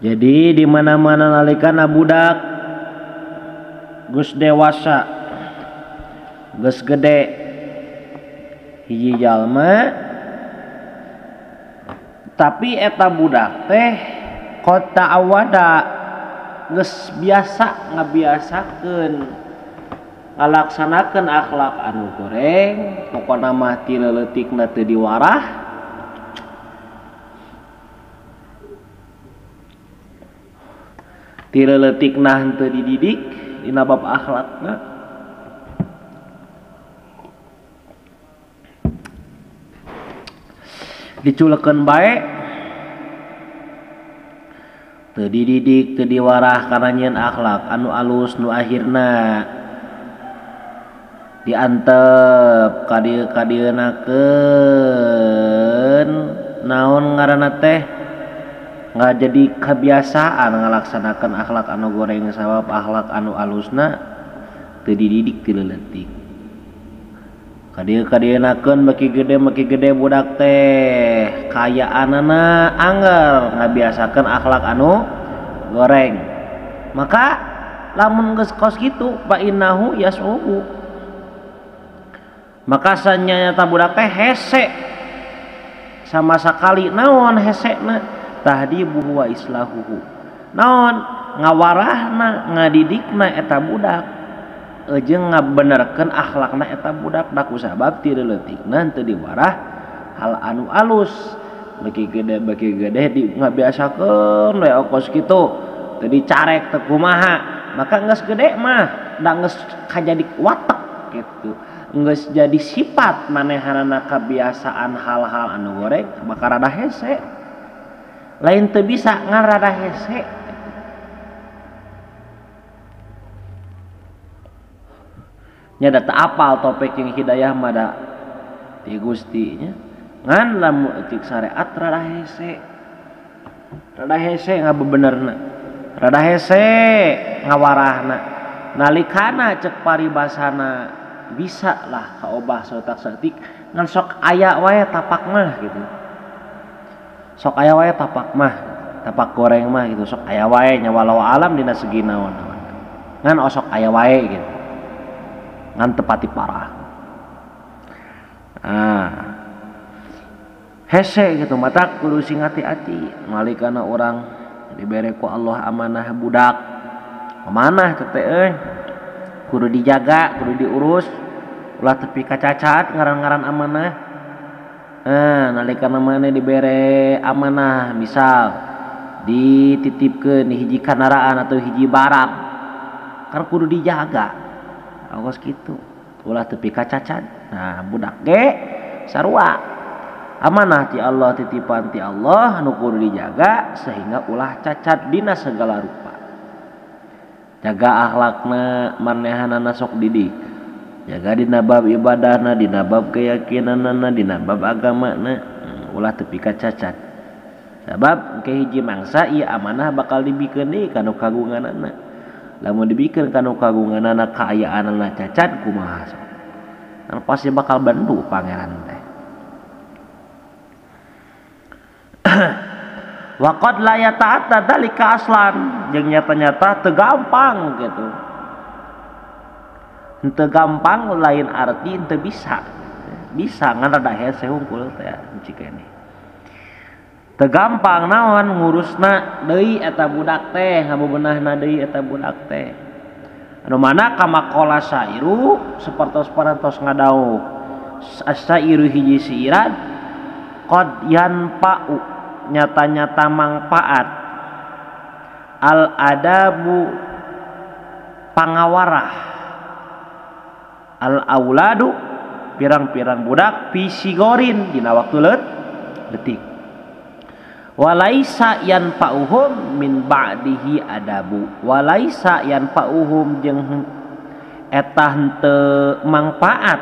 Jadi di mana-mana nalikana budak geus dewasa, geus gede, hiji jalma tapi eta budak teh kota awada geus biasa ngabiasakeun ngalaksanakeun akhlak anu goreng, pokona mah ti leuleukna teu diwarah. Ti leuleukna henteu dididik dina bab akhlakna. Diculekeun bae teu dididik, teu diwarah kana nyieun akhlak anu alus nu akhirna diantep ka dieu-kadieuna-keun naon ngaranna teh nggak jadi kebiasaan ngalaksanakan akhlak anu goreng sabab akhlak anu alusna teu dididik ti leuletik. Kadieu-kadieuna-keun maki gede budak teh kayaanana angger ngabiasakeun akhlak anu goreng. Maka lamun geus kos kitu fa innahu yas'ubu, maka sanyata budak teh hese sama sakali. Naon hesena? Tahdibuhu wa islahuhu, naon ngawarahna ngadidikna eta budak jeung ngabenerkeun akhlakna eta budak da kusabab ti leuleukna teu diwarah hal anu alus. Beki gede di ngabiasakeun we okos kitu teu dicarek teu kumaha, maka geus gede mah da geus kajadi watek kitu, geus jadi sifat manehanana kebiasaan hal-hal anu goreng, maka rada hese. Lain teu bisa ngan rada hese. Nya da teu apal topik jeung hidayah mah da ti Gusti nya. Ngan lamun cik syariat rada hese. Rada hese ngabebenerna. Rada hese ngawarahna. Nalikana cek paribasana bisa lah kaobah saeutak-saeutik ngan sok aya wae tapak mah gitu. Sok aya wae tapak mah, tapak goreng mah gitu, sok aya wae nya walau alam dina segi naon-naon. Ngan osok aya wae gitu. Ngan tepati parah. Hese gitu mata kudu sing hati-hati malikana urang dibere ku Allah amanah budak. Amanah teh euy. Kudu dijaga, kudu diurus. Ulah tepi kacacat ngaran-ngaran amanah. Nalikana maneh dibere amanah, misal dititipkeun di hiji kandaraan atau hiji barang, kan kudu dijaga. Awas kitu. Ulah tepi kacacat. Nah, budak ge sarua. Amanah ti Allah, titipan ti Allah anu kudu dijaga sehingga ulah cacat dina segala rupa. Jaga akhlakna manehanana sok didik. Jaga dina bab ibadahna, dina bab keyakinanna, dina bab agamana, ulah tepi kacacat. Sabab ke hiji mangsa ieu amanah bakal dibikeun deui kana kagunganana. Lamun dibikeun kana kagunganana kaayaanana cacat kumaha sok. Kan pasti bakal bandu pangeran teh. Wa qad la yata'atta dzalika aslan, jeung nyata-nyata teu gampang gitu. Henteu gampang lain arti henteu bisa. Bisa ngan rada hese hungkul teh cikene. Teu gampang naon ngurusna deui eta budak teh, ngabebenahna deui eta budak teh. Anu mana kamakola sairu sapertos parantos ngadauh. As-sairu hiji siiran qad yanfa'u, nyata-nyata manfaat, al adabu pangawarah, al auladu pirang-pirang budak pisigorin dina waktu leutik. Walaisa yanfa'uhum min ba'dihi adabu, walaisa yanfa'uhum jeung eta henteu manfaat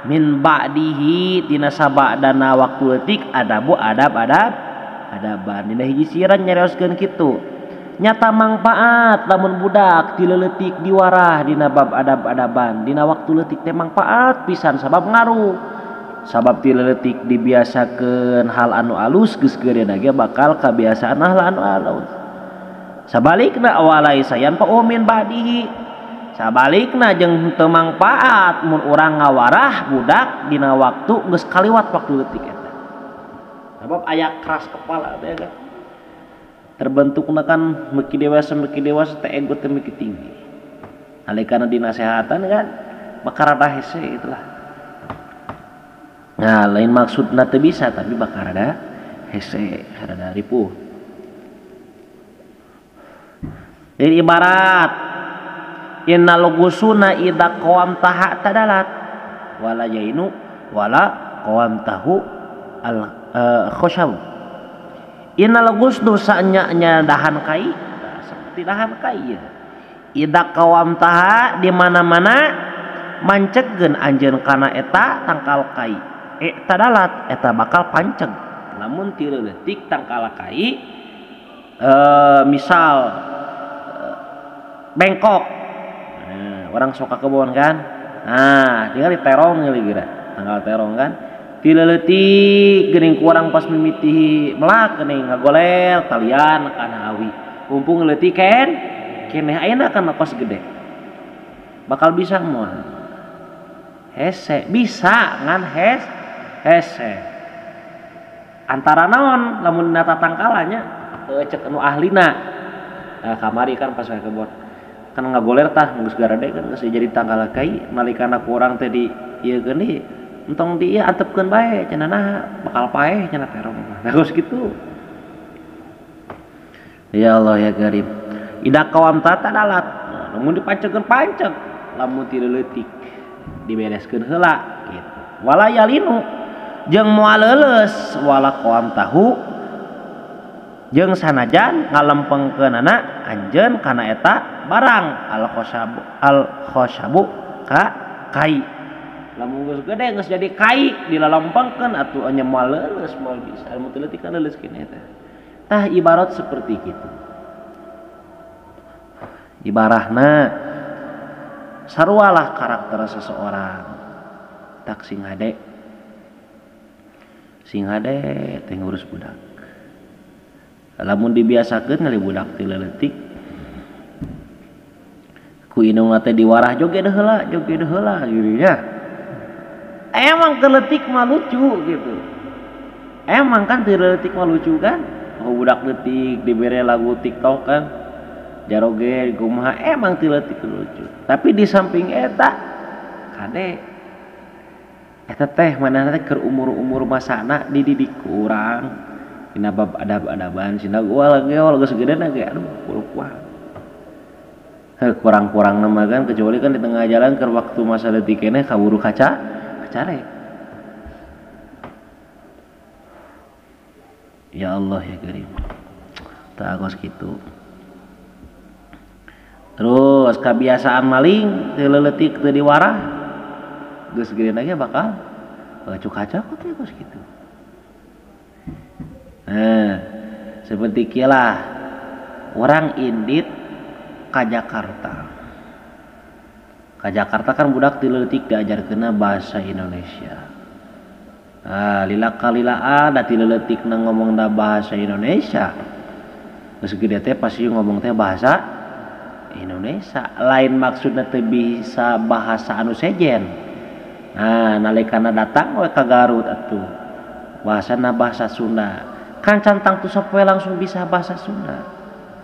min ba'dihi dina sabadana waktu leutik adabu adaban dina hiji siran nyarioskeun kitu. Nyata manfaat lamun budak ti leutik diwarah dina bab adab-adaban dina waktu leutik teh manfaat pisan sabab ngaruh. Sabab ti leutik dibiasakeun hal anu alus geus geureuna ge bakal kabiasaan hal anu alus. Sabalikna walaisa yanfa'u min ba'dihi, sabalikna jeung teu mangpaat mun urang ngawarah budak dina waktu geus kaliwat waktu leutik eta. Sabab aya keras kepala teh kan. Terbentukna kan meuki dewasa teh ego teh meuki tinggi. Nalikana dinasehatan kan bakal rada hese itulah. Nah, lain maksudna teu bisa tapi bakal rada hese, rada ripuh. Jadi ibarat innal ghusuna idza qawamtaha tadalat wala yainu wala qawamtahu al khosyab. Innal ghusnu sanya dahan kai seperti dahan kai ya. Idza qawamtaha di mana-mana mancegkeun anjeun kana eta tangkal kai. Tadalat eta bakal panceg. Lamun ti leutik tangkal kai misal bengkok, nah, orang suka kebon kan, nah tinggal di terong kira tanggal terong kan, tileleutik geuning kurang pas mimiti melak geuning ngagoler talian kana awi, mumpung leutik ken, keneh ayeuna kana kos gede, bakal bisa moal, hese bisa ngan hese, antara naon lamun nata tangkalannya, cek anu ahlina, nah, kamari kan pas kebon. Kan ngagoler tah geus garade kan geus jadi tanggal kai nalikana kurang teh di ieu geuni entong di ieu antepkeun bae cenah naha bakal paeh cenah terong nah geus kitu ya Allah ya Karim ida kawam tata dalat lamun dipancekeun panceg lamun ti leutik dibereskeun heula gitu wala yalinu jeung moal leuleus wala kawam tahu jeung sanajan ngalempengkeunana anjeun kana eta barang al khosyabu ka kai lamun geus gede geus jadi kai dilalempengkeun atuh nya moal leuleus moal bisa anu teu leutik kana leuleus kitu eta tah ibarat seperti kitu ibarahna sarwalah karakter seseorang tak sing hade teh ngurus budak lamun dibiasakeun ngali budak ti leutik ku indungna teh diwarah joget heula gitu nya. Emang keleutik mah lucu gitu. Emang kan ti leutik mah lucu kan? Oh budak leutik dibere lagu TikTok kan. Jaroge kumaha emang ti leutik lucu. Tapi di samping eta kade eta teh manehna teh keur umur-umur masana dididik ku urang. Dina bab adab-adaban cenah gua lagi geus gedena ge aduh kuat. Kurang-kurang nama kan kecuali kan di tengah jalan ke waktu masa detik keneh kaburu kacare ya Allah ya Karim tak agos gitu terus kebiasaan maling teu leutik teu diwarah geus gedeuna ge bakal cuk kaca kok teh geus kitu nah seperti kieulah orang indit ka Jakarta kan budak ti leutik diajarkeunna bahasa Indonesia. Lila kalila da ti leutikna ngomongna bahasa Indonesia. Geus gede teh pasti ngomong teh bahasa Indonesia. Lain maksudna teu bisa bahasa anu sejen. Nalikana datang we ka Garut atuh. Bahasana bahasa Sunda. Kan cantang tuh sapoe langsung bisa bahasa Sunda.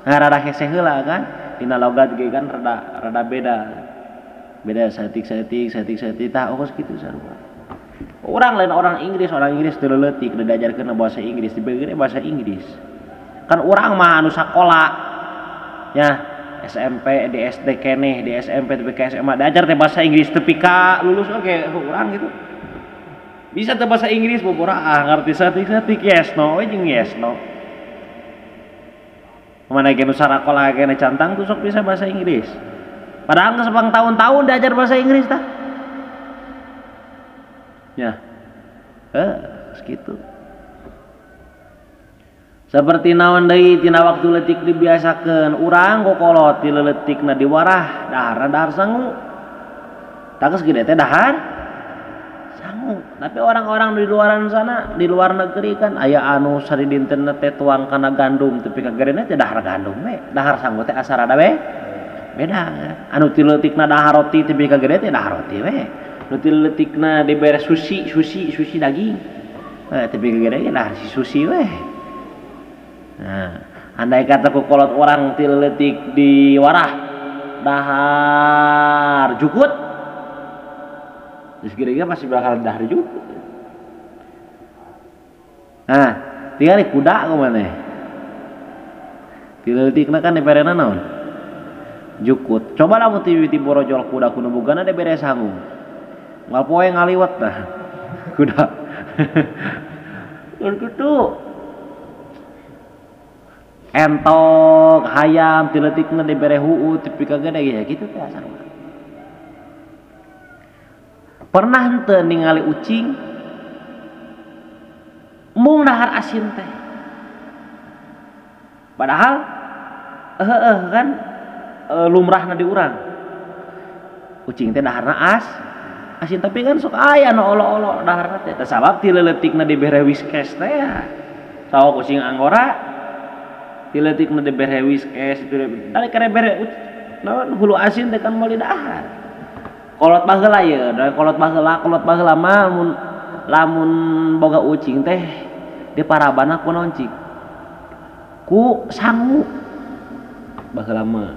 Rada hese heula kan. Dina logat ge kan rada beda saeutik tah ongkos kitu sarua orang lain orang Inggris teu leutik da diajarkeun bahasa Inggris dibeugeuna bahasa Inggris kan urang mah anu sakola nya SMP di SD keneh di SMP di SMA diajar teh bahasa Inggris teu pika lulus oge urang gitu bisa teh bahasa Inggris boboraah ngarti saeutik yes no we jeung yes no mana ge nu sarakola ge cantang tuh sok bisa bahasa Inggris. Padahal geus sepang tahun-tahun diajar bahasa Inggris tah. Ya. Segitu. Seperti naon deui tina waktu leutik dibiasakeun urang kokolot ti leutikna diwarah dahar sangu. Tak geus gede teh dahar sangu. Tapi orang-orang di luaran sana, di luar negeri kan aya anu sari dinten teh tuang kana gandum tapi kagerena teh dahar gandum we. Dahar sangu teh asal rada we. Beda kan. Anu ti leutikna dahar roti tapi kagerena teh dahar roti we. Nu ti leutikna dibere sushi daging. Tapi kagerena dahar si sushi we. Nah, andai kata ku kolot orang ti leutik di warah dahar jukut terus kira-kira pasti bakal dahar jukut. Nah, tinggal di kuda kemana? Tileutikna kan diperena naon? Jukut. Coba lah mau ti borojol kuda kudu bugana de beres sangu. Moal poe ngaliwat dah. Kuda. Kun kudu. Entok, hayam, tileutikna dibere huu tapi kagak ya gitu teh asal. Pernah henteu ningali ucing mung dahar asin teh. Padahal kan lumrahna di urang. Ucing teh daharna asin tapi kan sok aya nu olo-olo daharna teh. Teh sabab ti leuletikna dibere Whiskas teh ya. Sawo kucing Anggora tileutikna dibere Whiskas itu ari kare bere naon hulu asin teh kan meuli dahar. Kolot baheula ye, kolot baheula mah lamun boga ucing teh di parabana ku naon cik? Ku sangu. Baheula mah.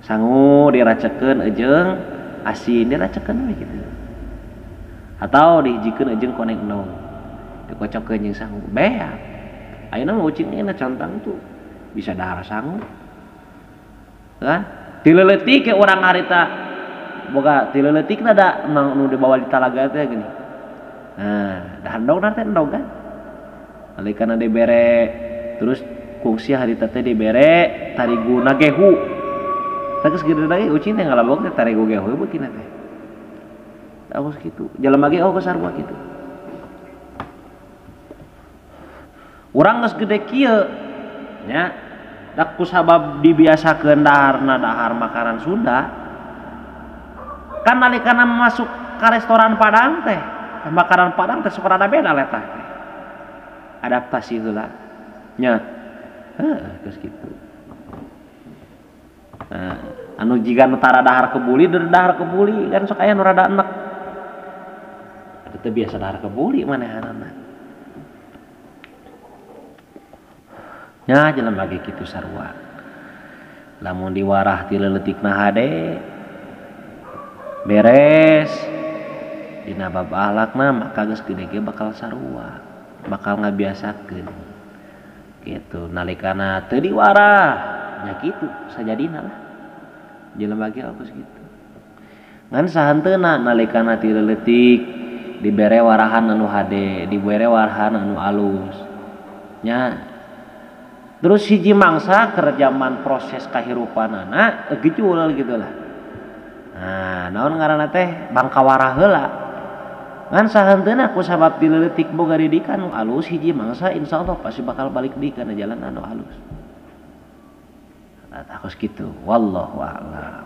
Sangu diracekeun ejeung asin diracekeun we kitu. Atau dihijikeun ejeung koneng endong. Dikocokeun jeung sangu. Bea. Ayeuna mah ucing euna contang tuh bisa dahar sangu. Kan? Dileuletik ke urang harita boga tileuletikna da nu dibawa di talaga teh gini. Nah, dah endog teh endog kan. Alikana dibere terus kungsi harita teh dibere tariguna gehu. Tah geus gede lagi ucing teh ngalabok teh tarigu gehu beutina teh. Awas kitu. Jelema ge oh sarua kitu. Urang geus gede kieu nya dak kusabab dibiasakeun daharna dahar makanan Sunda. Kan nalikana masuk ke restoran Padang teh makanan Padang teh suka rada beda letah teh adaptasi heula nya geus kitu. Anu jiga nu tara dahar kebuli dahar kebuli kan sok aya nu rada enek teu biasa dahar kebuli manehanana nya jelema ge kitu sarua. Lamun diwarah ti leuletikna hade beres dina bab akhlakna maka geus gede ge bakal sarua bakal ngabiasakeun gitu nalikana teu diwarah nya kitu sajadina lah jelema ge geus kitu ngan sahanteuna nalikana ti leuletik dibere warahan anu hade dibere warahan anu alus nya terus hiji mangsa keur zaman proses kahirupanana gejul gitu lah. Nah, naon ngaranna teh bangkawara heula. Ngan sahanteuna ku sabab dileutik boga didikan nu alus hiji mangsa insyaallah pasti bakal balik deui kana jalan anu alus. Nah, takos kitu. Wallahu a'lam.